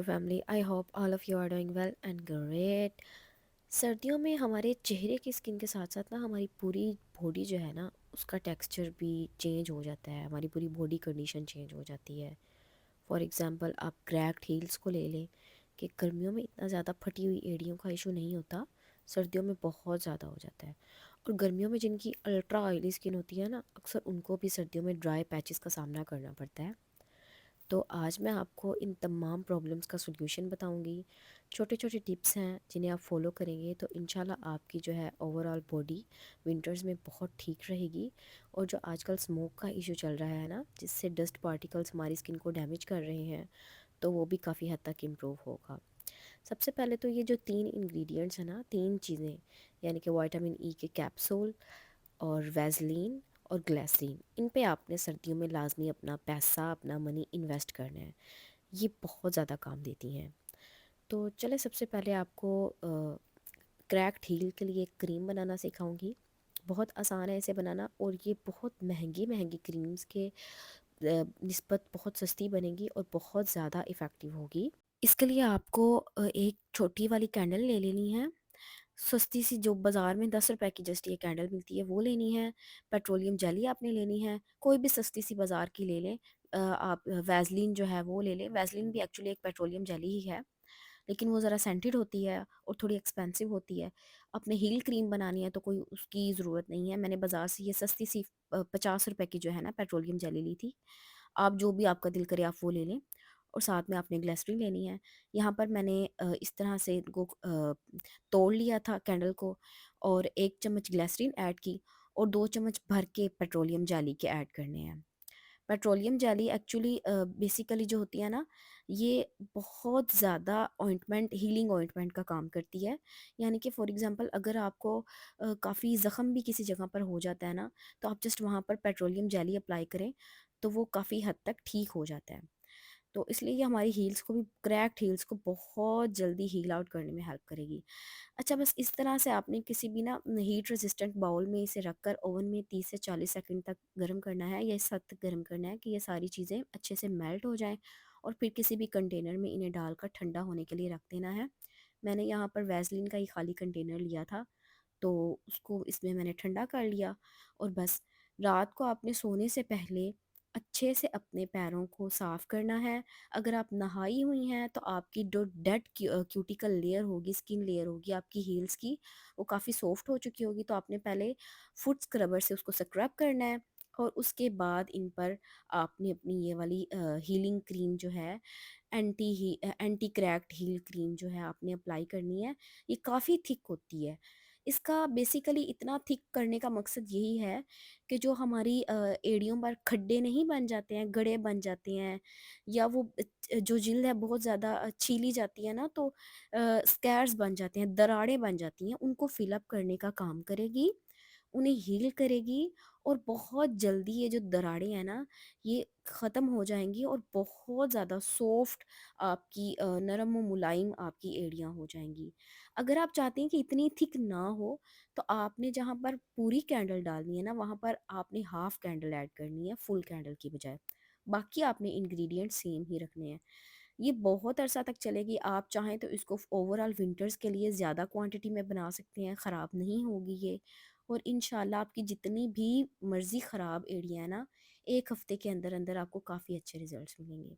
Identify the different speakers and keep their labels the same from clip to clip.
Speaker 1: To family. I hope all of you are doing well and great. सर्दियों में हमारे चेहरे की स्किन के साथ साथ ना हमारी पूरी बॉडी जो है ना उसका टेक्सचर भी चेंज हो जाता है, हमारी पूरी बॉडी कंडीशन चेंज हो जाती है। फॉर एग्ज़ाम्पल आप क्रैक्ड हील्स को ले लें कि गर्मियों में इतना ज़्यादा फटी हुई एड़ियों का इशू नहीं होता, सर्दियों में बहुत ज़्यादा हो जाता है। और गर्मियों में जिनकी अल्ट्रा ऑयली स्किन होती है ना, अक्सर उनको भी सर्दियों में ड्राई पैचेस का सामना करना पड़ता है। तो आज मैं आपको इन तमाम प्रॉब्लम्स का सॉल्यूशन बताऊंगी। छोटे छोटे टिप्स हैं जिन्हें आप फॉलो करेंगे तो इंशाल्लाह आपकी जो है ओवरऑल बॉडी विंटर्स में बहुत ठीक रहेगी। और जो आजकल स्मोक का इशू चल रहा है ना, जिससे डस्ट पार्टिकल्स हमारी स्किन को डैमेज कर रहे हैं, तो वो भी काफ़ी हद तक इम्प्रूव होगा। सबसे पहले तो ये जो तीन इंग्रेडिएंट्स हैं ना, तीन चीज़ें, यानी कि विटामिन ई के कैप्सूल और वैसलीन और ग्लिसरीन, इन पे आपने सर्दियों में लाजमी अपना पैसा, अपना मनी इन्वेस्ट करना है। ये बहुत ज़्यादा काम देती हैं। तो चले सबसे पहले आपको क्रैक्ड हील के लिए एक क्रीम बनाना सिखाऊंगी। बहुत आसान है इसे बनाना, और ये बहुत महंगी महंगी क्रीम्स के निस्बत बहुत सस्ती बनेगी और बहुत ज़्यादा इफ़ेक्टिव होगी। इसके लिए आपको एक छोटी वाली कैंडल ले लेनी है, सस्ती सी, जो बाज़ार में 10 रुपए की जस्ट ये कैंडल मिलती है, वो लेनी है। पेट्रोलियम जेली आपने लेनी है, कोई भी सस्ती सी बाज़ार की ले लें। आप वैसलीन जो है वो ले लें। वैसलीन भी एक्चुअली एक पेट्रोलियम जेली ही है, लेकिन वो ज़रा सेंटेड होती है और थोड़ी एक्सपेंसिव होती है। आपने हील क्रीम बनानी है तो कोई उसकी ज़रूरत नहीं है। मैंने बाज़ार से ये सस्ती सी 50 रुपए की जो है ना पेट्रोलियम जेली ली थी। आप जो भी आपका दिल करे आप वो ले लें। और साथ में आपने ग्लिसरीन लेनी है। यहाँ पर मैंने इस तरह से इनको तोड़ लिया था कैंडल को, और 1 चम्मच ग्लिसरीन ऐड की और 2 चम्मच भर के पेट्रोलियम जेली के ऐड करने हैं। पेट्रोलियम जेली एक्चुअली बेसिकली जो होती है ना, ये बहुत ज़्यादा ऑइंटमेंट, हीलिंग ऑइंटमेंट का काम करती है। यानी कि फॉर एग्जांपल अगर आपको काफ़ी ज़ख़म भी किसी जगह पर हो जाता है ना, तो आप जस्ट वहाँ पर पेट्रोलियम जेली अप्लाई करें तो वो काफ़ी हद तक ठीक हो जाता है। तो इसलिए ये हमारी हील्स को भी, क्रैक्ड हील्स को बहुत जल्दी हील आउट करने में हेल्प करेगी। अच्छा, बस इस तरह से आपने किसी भी ना हीट रेजिस्टेंट बाउल में इसे रखकर ओवन में 30 से 40 सेकंड तक गर्म करना है, या इस हद तक गर्म करना है कि ये सारी चीज़ें अच्छे से मेल्ट हो जाएं। और फिर किसी भी कंटेनर में इन्हें डालकर ठंडा होने के लिए रख देना है। मैंने यहाँ पर वैसलीन का ही खाली कंटेनर लिया था, तो उसको इसमें मैंने ठंडा कर लिया। और बस रात को आपने सोने से पहले अच्छे से अपने पैरों को साफ़ करना है। अगर आप नहाई हुई हैं तो आपकी जो डेड क्यूटिकल लेयर होगी, स्किन लेयर होगी आपकी हील्स की, वो काफ़ी सॉफ्ट हो चुकी होगी। तो आपने पहले फुट स्क्रबर से उसको स्क्रब करना है, और उसके बाद इन पर आपने अपनी ये वाली हीलिंग क्रीम जो है, एंटी क्रैक्ड हील क्रीम जो है आपने अप्लाई करनी है। ये काफ़ी थिक होती है। इसका बेसिकली इतना थिक करने का मकसद यही है कि जो हमारी एड़ियों पर खड्डे नहीं बन जाते हैं, गड्ढे बन जाते हैं, या वो जो जिल्द है बहुत ज़्यादा छीली जाती है ना, तो स्कैर्स बन जाते हैं, दरारें बन जाती हैं, उनको फिलअप करने का काम करेगी, उन्हें हील करेगी। और बहुत जल्दी ये जो दरारें हैं ना, ये ख़त्म हो जाएंगी और बहुत ज़्यादा सॉफ्ट आपकी नरम व मुलायम आपकी एड़ियाँ हो जाएंगी। अगर आप चाहते हैं कि इतनी थिक ना हो, तो आपने जहाँ पर पूरी कैंडल डालनी है ना, वहाँ पर आपने हाफ कैंडल ऐड करनी है फुल कैंडल की बजाय। बाकी आपने इंग्रेडिएंट सेम ही रखने हैं। ये बहुत अरसा तक चलेगी। आप चाहें तो इसको ओवरऑल विंटर्स के लिए ज़्यादा क्वांटिटी में बना सकते हैं, ख़राब नहीं होगी ये। और इंशाल्लाह आपकी जितनी भी मर्ज़ी ख़राब एड़ियाँ हैं ना, एक हफ़्ते के अंदर अंदर आपको काफ़ी अच्छे रिजल्ट्स मिलेंगे।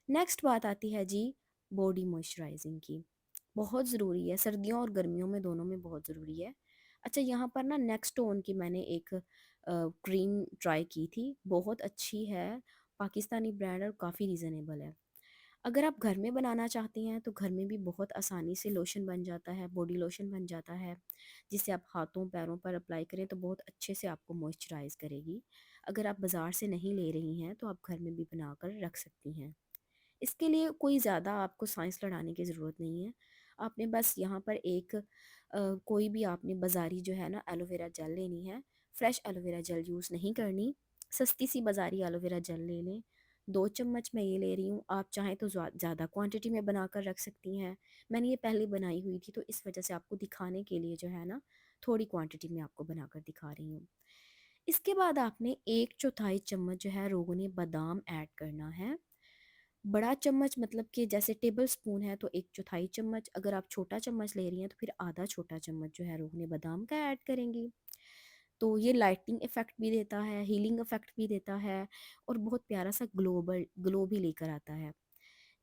Speaker 1: नेक्स्ट बात आती है जी बॉडी मॉइस्चराइजिंग की। बहुत ज़रूरी है, सर्दियों और गर्मियों में दोनों में बहुत ज़रूरी है। अच्छा, यहाँ पर ना नेक्स्टोन की मैंने एक क्रीम ट्राई की थी, बहुत अच्छी है, पाकिस्तानी ब्रांड और काफ़ी रीज़नेबल है। अगर आप घर में बनाना चाहती हैं तो घर में भी बहुत आसानी से लोशन बन जाता है, बॉडी लोशन बन जाता है, जिसे आप हाथों पैरों पर अप्लाई करें तो बहुत अच्छे से आपको मॉइस्चराइज़ करेगी। अगर आप बाज़ार से नहीं ले रही हैं तो आप घर में भी बनाकर रख सकती हैं। इसके लिए कोई ज़्यादा आपको साइंस लड़ाने की ज़रूरत नहीं है। आपने बस यहाँ पर एक कोई भी आपने बाज़ारी जो है ना एलोवेरा जेल लेनी है। फ्रेश एलोवेरा जेल यूज़ नहीं करनी, सस्ती सी बाज़ारी एलोवेरा जेल ले लें। 2 चम्मच मैं ये ले रही हूँ, आप चाहें तो ज़्यादा क्वांटिटी में बनाकर रख सकती हैं। मैंने ये पहले बनाई हुई थी तो इस वजह से आपको दिखाने के लिए जो है ना, थोड़ी क्वांटिटी में आपको बनाकर दिखा रही हूँ। इसके बाद आपने 1/4 चम्मच जो है रोगनी बादाम ऐड करना है। बड़ा चम्मच मतलब कि जैसे टेबल स्पून है तो 1/4 चम्मच, अगर आप छोटा चम्मच ले रही हैं तो फिर आधा छोटा चम्मच जो है रोगने बादाम का ऐड करेंगी। तो ये लाइटनिंग इफ़ेक्ट भी देता है, हीलिंग इफ़ेक्ट भी देता है और बहुत प्यारा सा ग्लो भी लेकर आता है।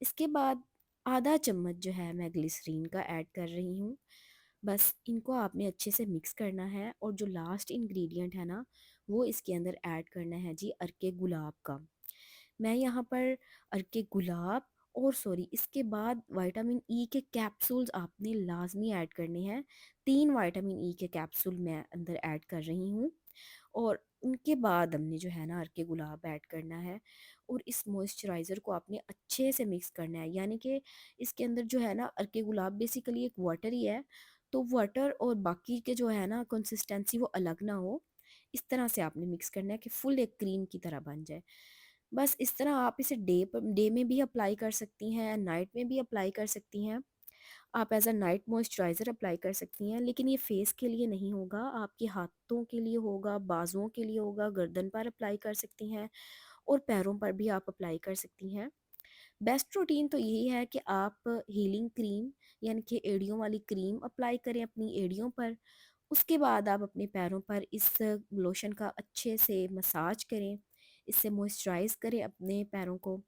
Speaker 1: इसके बाद आधा चम्मच जो है मैं ग्लिसरीन का ऐड कर रही हूँ। बस इनको आपने अच्छे से मिक्स करना है और जो लास्ट इंग्रेडिएंट है ना, वो इसके अंदर ऐड करना है जी अर्के गुलाब का। मैं यहाँ पर अर्के गुलाब और सॉरी इसके बाद विटामिन ई के कैप्सूल्स आपने लाजमी ऐड करने हैं। 3 विटामिन ई के कैप्सूल मैं अंदर ऐड कर रही हूँ और उनके बाद हमने जो है ना अर्के गुलाब ऐड करना है और इस मॉइस्चराइज़र को आपने अच्छे से मिक्स करना है। यानी कि इसके अंदर जो है ना अर्के गुलाब बेसिकली एक वाटर ही है, तो वाटर और बाकी के जो है ना कंसिस्टेंसी वो अलग ना हो, इस तरह से आपने मिक्स करना है कि फुल एक क्रीम की तरह बन जाए। बस इस तरह आप इसे डे में भी अप्लाई कर सकती हैं, नाइट में भी अप्लाई कर सकती हैं। आप as a night moisturiser apply कर सकती हैं, लेकिन ये फेस के लिए नहीं होगा, आपके हाथों के लिए होगा, बाजुओं के लिए होगा, गर्दन पर अप्लाई कर सकती हैं और पैरों पर भी आप अप्लाई कर सकती हैं। बेस्ट रूटीन तो यही है कि आप हीलिंग क्रीम यानी कि एड़ियों वाली क्रीम अप्लाई करें अपनी एड़ियों पर। उसके बाद आप अपने पैरों पर इस लोशन का अच्छे से मसाज करें, इससे मॉइस्चराइज़ करें अपने पैरों को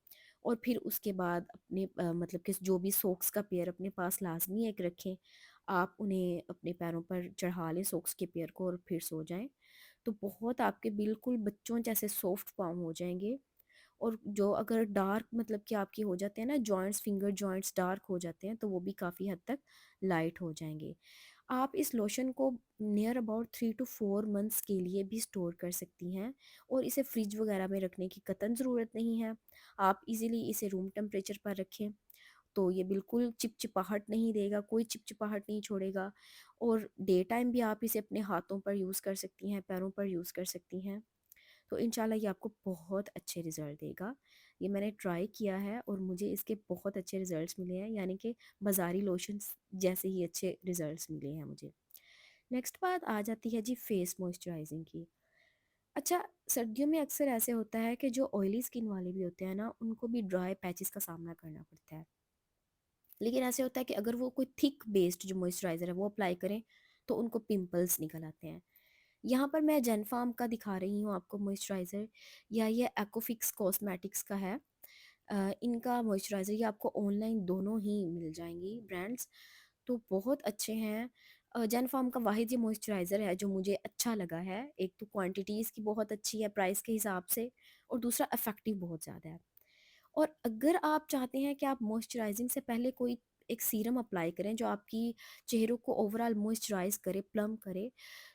Speaker 1: और फिर उसके बाद अपने मतलब कि जो भी सॉक्स का पेयर अपने पास लाज़मी एक रखें। आप उन्हें अपने पैरों पर चढ़ा लें सॉक्स के पेयर को और फिर सो जाएँ। तो बहुत आपके बिल्कुल बच्चों जैसे सॉफ्ट पाँव हो जाएँगे और जो अगर डार्क मतलब कि आपके हो जाते हैं ना जॉइंट्स, फिंगर जॉइंट्स डार्क हो जाते हैं, तो वो भी काफ़ी हद तक लाइट हो जाएँगे। आप इस लोशन को नियर अबाउट 3 to 4 मंथ्स के लिए भी स्टोर कर सकती हैं और इसे फ्रिज वगैरह में रखने की कतई ज़रूरत नहीं है। आप इजीली इसे रूम टेम्परेचर पर रखें तो ये बिल्कुल चिपचिपाहट नहीं देगा, कोई चिपचिपाहट नहीं छोड़ेगा और डे टाइम भी आप इसे अपने हाथों पर यूज़ कर सकती हैं, पैरों पर यूज़ कर सकती हैं। तो इंशाल्लाह ये आपको बहुत अच्छे रिज़ल्ट देगा। ये मैंने ट्राई किया है और मुझे इसके बहुत अच्छे रिज़ल्ट्स मिले हैं, यानी कि बाज़ारी लोशंस जैसे ही अच्छे रिज़ल्ट्स मिले हैं मुझे। नेक्स्ट बात आ जाती है जी फेस मॉइस्चराइजिंग की। अच्छा, सर्दियों में अक्सर ऐसे होता है कि जो ऑयली स्किन वाले भी होते हैं ना, उनको भी ड्राई पैचेस का सामना करना पड़ता है। लेकिन ऐसे होता है कि अगर वो कोई थिक बेस्ड जो मॉइस्चराइज़र है वो अप्लाई करें, तो उनको पिंपल्स निकल आते हैं। यहाँ पर मैं जेनफार्म का दिखा रही हूँ आपको मॉइस्चराइज़र, या ये एक्ोफिक्स कॉस्मेटिक्स का है। इनका मॉइस्चराइज़र ये आपको ऑनलाइन दोनों ही मिल जाएंगी ब्रांड्स, तो बहुत अच्छे हैं। जेनफार्म का वाहिद ये मॉइस्चराइज़र है जो मुझे अच्छा लगा है। एक तो क्वांटिटी इसकी बहुत अच्छी है प्राइस के हिसाब से और दूसरा इफ़ेक्टिव बहुत ज़्यादा है। और अगर आप चाहते हैं कि आप मॉइस्चराइजिंग से पहले कोई एक सीरम अप्लाई करें जो आपकी चेहरों को ओवरऑल मॉइस्चराइज करे, प्लम करे,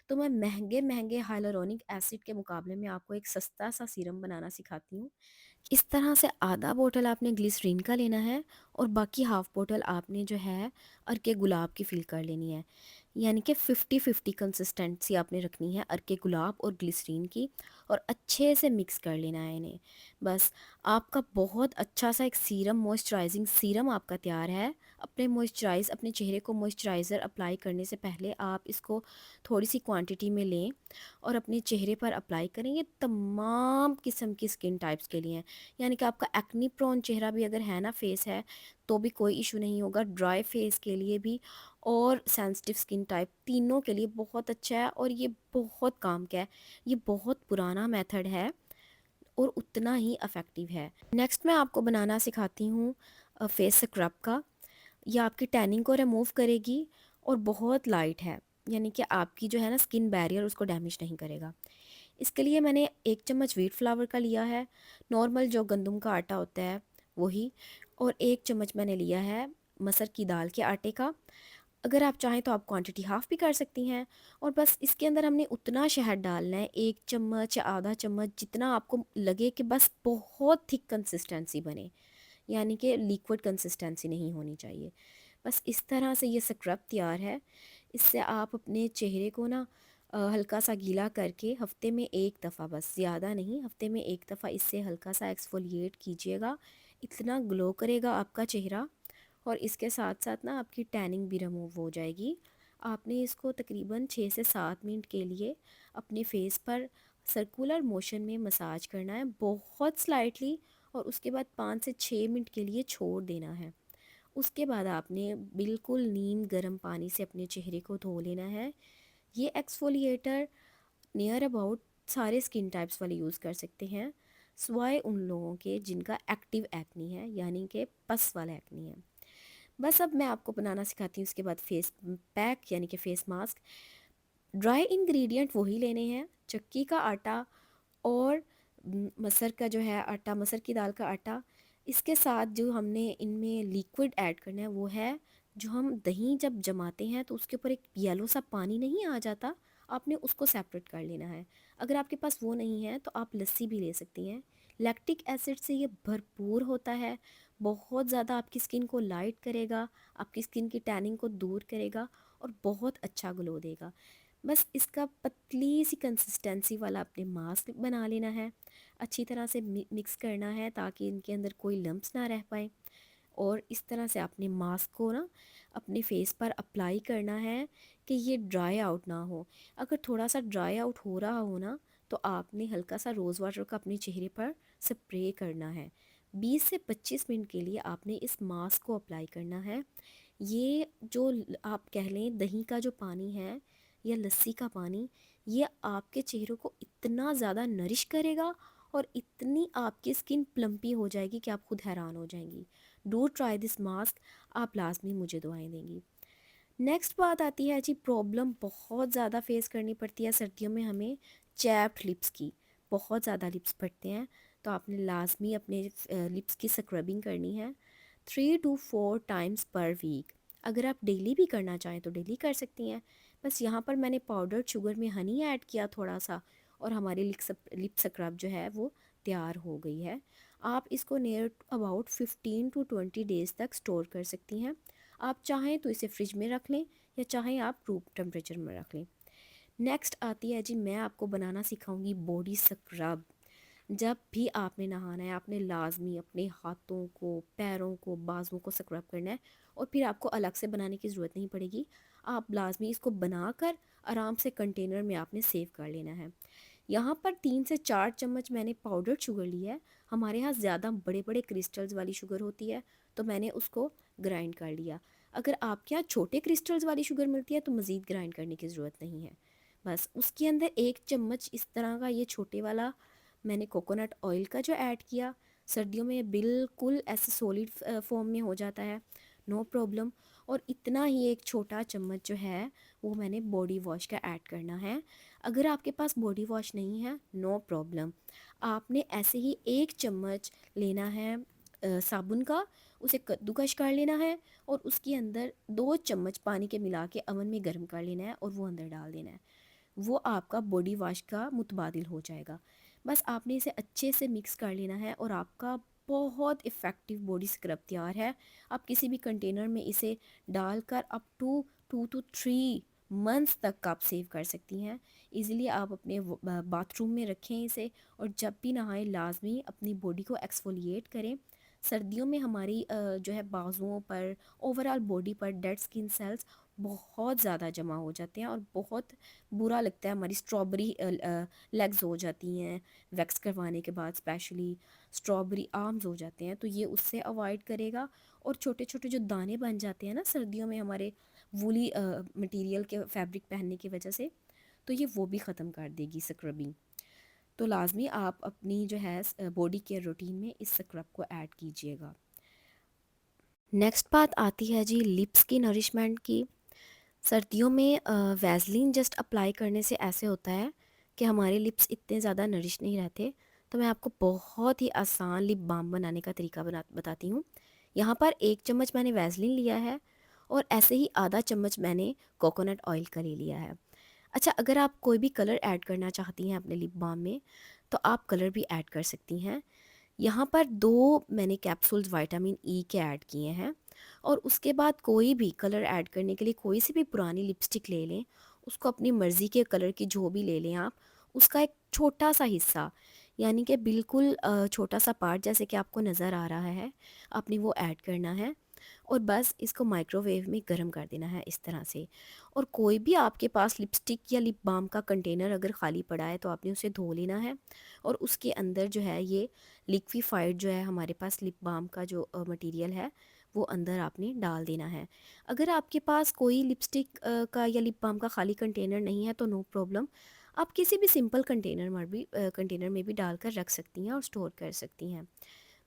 Speaker 1: तो मैं महंगे महंगे हाइलुरोनिक एसिड के मुकाबले में आपको एक सस्ता सा सीरम बनाना सिखाती हूँ। इस तरह से आधा बोतल आपने ग्लिसरीन का लेना है और बाकी हाफ बोतल आपने जो है अर्के गुलाब की फिल कर लेनी है। यानी कि 50-50 कंसिस्टेंसी आपने रखनी है अर्के गुलाब और ग्लिसरीन की और अच्छे से मिक्स कर लेना है इन्हें। बस आपका बहुत अच्छा सा एक सीरम, मॉइस्चराइजिंग सीरम आपका तैयार है। अपने चेहरे को मॉइस्चराइज़र अप्लाई करने से पहले आप इसको थोड़ी सी क्वांटिटी में लें और अपने चेहरे पर अप्लाई करें। ये तमाम किस्म की स्किन टाइप्स के लिए हैं, यानी कि आपका एक्नी प्रोन चेहरा भी अगर है ना, फेस है, तो भी कोई इशू नहीं होगा। ड्राई फेस के लिए भी और सेंसिटिव स्किन टाइप, तीनों के लिए बहुत अच्छा है और ये बहुत काम का है। ये बहुत पुराना मेथड है और उतना ही इफ़ेक्टिव है। नेक्स्ट मैं आपको बनाना सिखाती हूँ फेस स्क्रब का। ये आपकी टैनिंग को रिमूव करेगी और बहुत लाइट है, यानी कि आपकी जो है ना स्किन बैरियर उसको डैमेज नहीं करेगा। इसके लिए मैंने 1 चम्मच व्हीट फ्लावर का लिया है, नॉर्मल जो गंदम का आटा होता है वही, और 1 चम्मच मैंने लिया है मसर की दाल के आटे का। अगर आप चाहें तो आप क्वांटिटी हाफ़ भी कर सकती हैं। और बस इसके अंदर हमने उतना शहद डालना है, 1 चम्मच या आधा चम्मच, जितना आपको लगे कि बस बहुत थिक कंसिस्टेंसी बने, यानी कि लिक्विड कंसिस्टेंसी नहीं होनी चाहिए। बस इस तरह से ये स्क्रब तैयार है। इससे आप अपने चेहरे को ना हल्का सा गीला करके हफ्ते में एक दफ़ा, बस ज़्यादा नहीं, हफ्ते में एक दफ़ा इससे हल्का सा एक्सफोलिएट कीजिएगा। इतना ग्लो करेगा आपका चेहरा और इसके साथ साथ ना आपकी टैनिंग भी रिमूव हो जाएगी। आपने इसको तकरीबन 6 से 7 मिनट के लिए अपने फेस पर सर्कुलर मोशन में मसाज करना है, बहुत स्लाइटली और उसके बाद 5 से 6 मिनट के लिए छोड़ देना है। उसके बाद आपने बिल्कुल नीम गर्म पानी से अपने चेहरे को धो लेना है। ये एक्सफोलिएटर नियर अबाउट सारे स्किन टाइप्स वाले यूज़ कर सकते हैं, सिवाय उन लोगों के जिनका एक्टिव एक्नी है, यानी कि पस वाला एक्नी है। बस अब मैं आपको बनाना सिखाती हूँ। उसके बाद फेस पैक यानी कि फेस मास्क। ड्राई इंग्रेडिएंट वही लेने हैं, चक्की का आटा और मसर का जो है आटा, मसर की दाल का आटा। इसके साथ जो हमने इनमें लिक्विड ऐड करना है वो है, जो हम दही जब जमाते हैं तो उसके ऊपर एक येलो सा पानी नहीं आ जाता, आपने उसको सेपरेट कर लेना है। अगर आपके पास वो नहीं है तो आप लस्सी भी ले सकती हैं। लैक्टिक एसिड से ये भरपूर होता है, बहुत ज़्यादा आपकी स्किन को लाइट करेगा, आपकी स्किन की टैनिंग को दूर करेगा और बहुत अच्छा ग्लो देगा। बस इसका पतली सी कंसिस्टेंसी वाला अपने मास्क बना लेना है, अच्छी तरह से मिक्स करना है ताकि इनके अंदर कोई लम्प्स ना रह पाए। और इस तरह से अपने मास्क को ना अपने फेस पर अप्लाई करना है कि ये ड्राई आउट ना हो। अगर थोड़ा सा ड्राई आउट हो रहा हो ना, तो आपने हल्का सा रोज़ वाटर का अपने चेहरे पर स्प्रे करना है। 20 से 25 मिनट के लिए आपने इस मास्क को अप्लाई करना है। ये जो आप कह लें दही का जो पानी है या लस्सी का पानी, ये आपके चेहरे को इतना ज़्यादा नरिश करेगा और इतनी आपकी स्किन प्लम्पी हो जाएगी कि आप खुद हैरान हो जाएंगी। डू ट्राई दिस मास्क, आप लाजमी मुझे दुआएं देंगी। नेक्स्ट बात आती है जी, प्रॉब्लम बहुत ज़्यादा फेस करनी पड़ती है सर्दियों में हमें चैप्ड लिप्स की। बहुत ज़्यादा लिप्स फटते हैं, तो आपने लाजमी अपने लिप्स की स्क्रबिंग करनी है 3 to 4 टाइम्स पर वीक। अगर आप डेली भी करना चाहें तो डेली कर सकती हैं। बस यहाँ पर मैंने पाउडर्ड शुगर में हनी ऐड किया थोड़ा सा, और हमारी लिप स्क्रब जो है वो तैयार हो गई है। आप इसको नियर अबाउट 15 to 20 डेज़ तक स्टोर कर सकती हैं। आप चाहें तो इसे फ्रिज में रख लें या चाहें आप रूम टेम्परेचर में रख लें। नेक्स्ट आती है जी, मैं आपको बनाना सिखाऊंगी बॉडी स्क्रब। जब भी आपने नहाना है, आपने लाजमी अपने हाथों को, पैरों को, बाजुओं को स्क्रब करना है, और फिर आपको अलग से बनाने की ज़रूरत नहीं पड़ेगी। आप लाजमी इसको बनाकर आराम से कंटेनर में आपने सेव कर लेना है। यहाँ पर 3 से 4 चम्मच मैंने पाउडर्ड शुगर ली है। हमारे यहाँ ज़्यादा बड़े बड़े क्रिस्टल्स वाली शुगर होती है, तो मैंने उसको ग्राइंड कर लिया। अगर आपके यहाँ छोटे क्रिस्टल्स वाली शुगर मिलती है तो मज़ीद ग्राइंड करने की ज़रूरत नहीं है। बस उसके अंदर 1 चम्मच इस तरह का ये छोटे वाला मैंने कोकोनट ऑयल का जो ऐड किया। सर्दियों में ये बिल्कुल ऐसे सॉलिड फॉर्म में हो जाता है, नो प्रॉब्लम। और इतना ही एक छोटा चम्मच जो है वो मैंने बॉडी वॉश का ऐड करना है। अगर आपके पास बॉडी वॉश नहीं है, नो प्रॉब्लम, आपने ऐसे ही 1 चम्मच लेना है साबुन का, उसे कद्दूकश कर लेना है और उसके अंदर 2 चम्मच पानी के मिला के अवन में गर्म कर लेना है और वो अंदर डाल देना है। वो आपका बॉडी वॉश का मुतबादिल हो जाएगा। बस आपने इसे अच्छे से मिक्स कर लेना है और आपका बहुत इफ़ेक्टिव बॉडी स्क्रब तैयार है। आप किसी भी कंटेनर में इसे डालकर अप टू 2 to 3 मंथ्स तक आप सेव कर सकती हैं। इजीली आप अपने बाथरूम में रखें इसे, और जब भी नहाएं लाजमी अपनी बॉडी को एक्सफोलिएट करें। सर्दियों में हमारी जो है बाजुओं पर, ओवरऑल बॉडी पर डेड स्किन सेल्स बहुत ज़्यादा जमा हो जाते हैं और बहुत बुरा लगता है। हमारी स्ट्रॉबेरी लेग्स हो जाती हैं वैक्स करवाने के बाद, स्पेशली स्ट्रॉबेरी आर्म्स हो जाते हैं, तो ये उससे अवॉइड करेगा। और छोटे छोटे जो दाने बन जाते हैं ना सर्दियों में हमारे वूली मटेरियल के फैब्रिक पहनने की वजह से, तो ये वो भी ख़त्म कर देगी स्क्रबिंग। तो लाजमी आप अपनी जो है बॉडी केयर रूटीन में इस स्क्रब को ऐड कीजिएगा। नेक्स्ट बात आती है जी लिप्स की नरिशमेंट की। सर्दियों में वैसलीन जस्ट अप्लाई करने से ऐसे होता है कि हमारे लिप्स इतने ज़्यादा नरिश नहीं रहते। तो मैं आपको बहुत ही आसान लिप बाम बनाने का तरीका बताती हूँ। यहाँ पर 1 चम्मच मैंने वैसलीन लिया है और ऐसे ही आधा चम्मच मैंने कोकोनट ऑयल का ले लिया है। अच्छा, अगर आप कोई भी कलर ऐड करना चाहती हैं अपने लिप बाम में तो आप कलर भी ऐड कर सकती हैं। यहाँ पर 2 मैंने कैप्सूल्स विटामिन ई के ऐड किए हैं। और उसके बाद कोई भी कलर ऐड करने के लिए कोई सी भी पुरानी लिपस्टिक ले लें, उसको अपनी मर्ज़ी के कलर की जो भी ले लें आप, उसका एक छोटा सा हिस्सा, यानी कि बिल्कुल छोटा सा पार्ट जैसे कि आपको नज़र आ रहा है, आपने वो ऐड करना है। और बस इसको माइक्रोवेव में गर्म कर देना है इस तरह से। और कोई भी आपके पास लिपस्टिक या लिप बाम का कंटेनर अगर ख़ाली पड़ा है तो आपने उसे धो लेना है, और उसके अंदर जो है ये लिक्विफाइड जो है हमारे पास लिप बाम का जो मटेरियल है वो अंदर आपने डाल देना है। अगर आपके पास कोई लिपस्टिक का या लिप बाम का खाली कंटेनर नहीं है तो नो प्रॉब्लम, आप किसी भी सिंपल कंटेनर में भी डालकर रख सकती हैं और स्टोर कर सकती हैं।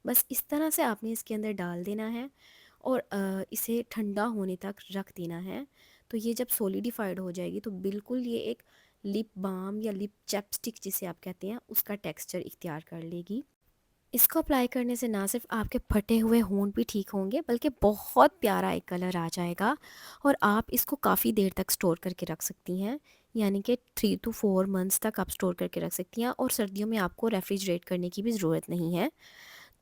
Speaker 1: बस इस तरह से आपने इसके अंदर डाल देना है और इसे ठंडा होने तक रख देना है। तो ये जब सॉलिडिफाइड हो जाएगी तो बिल्कुल ये एक लिप बाम या लिप चैपस्टिक जिसे आप कहते हैं उसका टेक्सचर इख्तियार कर लेगी। इसको अप्लाई करने से ना सिर्फ आपके फटे हुए होंठ भी ठीक होंगे बल्कि बहुत प्यारा एक कलर आ जाएगा, और आप इसको काफ़ी देर तक स्टोर करके रख सकती हैं, यानी कि 3 to 4 मंथ्स तक आप स्टोर करके रख सकती हैं, और सर्दियों में आपको रेफ्रिजरेट करने की भी ज़रूरत नहीं है।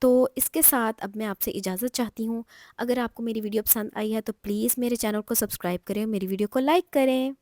Speaker 1: तो इसके साथ अब मैं आपसे इजाज़त चाहती हूँ। अगर आपको मेरी वीडियो पसंद आई है तो प्लीज़ मेरे चैनल को सब्सक्राइब करें और मेरी वीडियो को लाइक करें।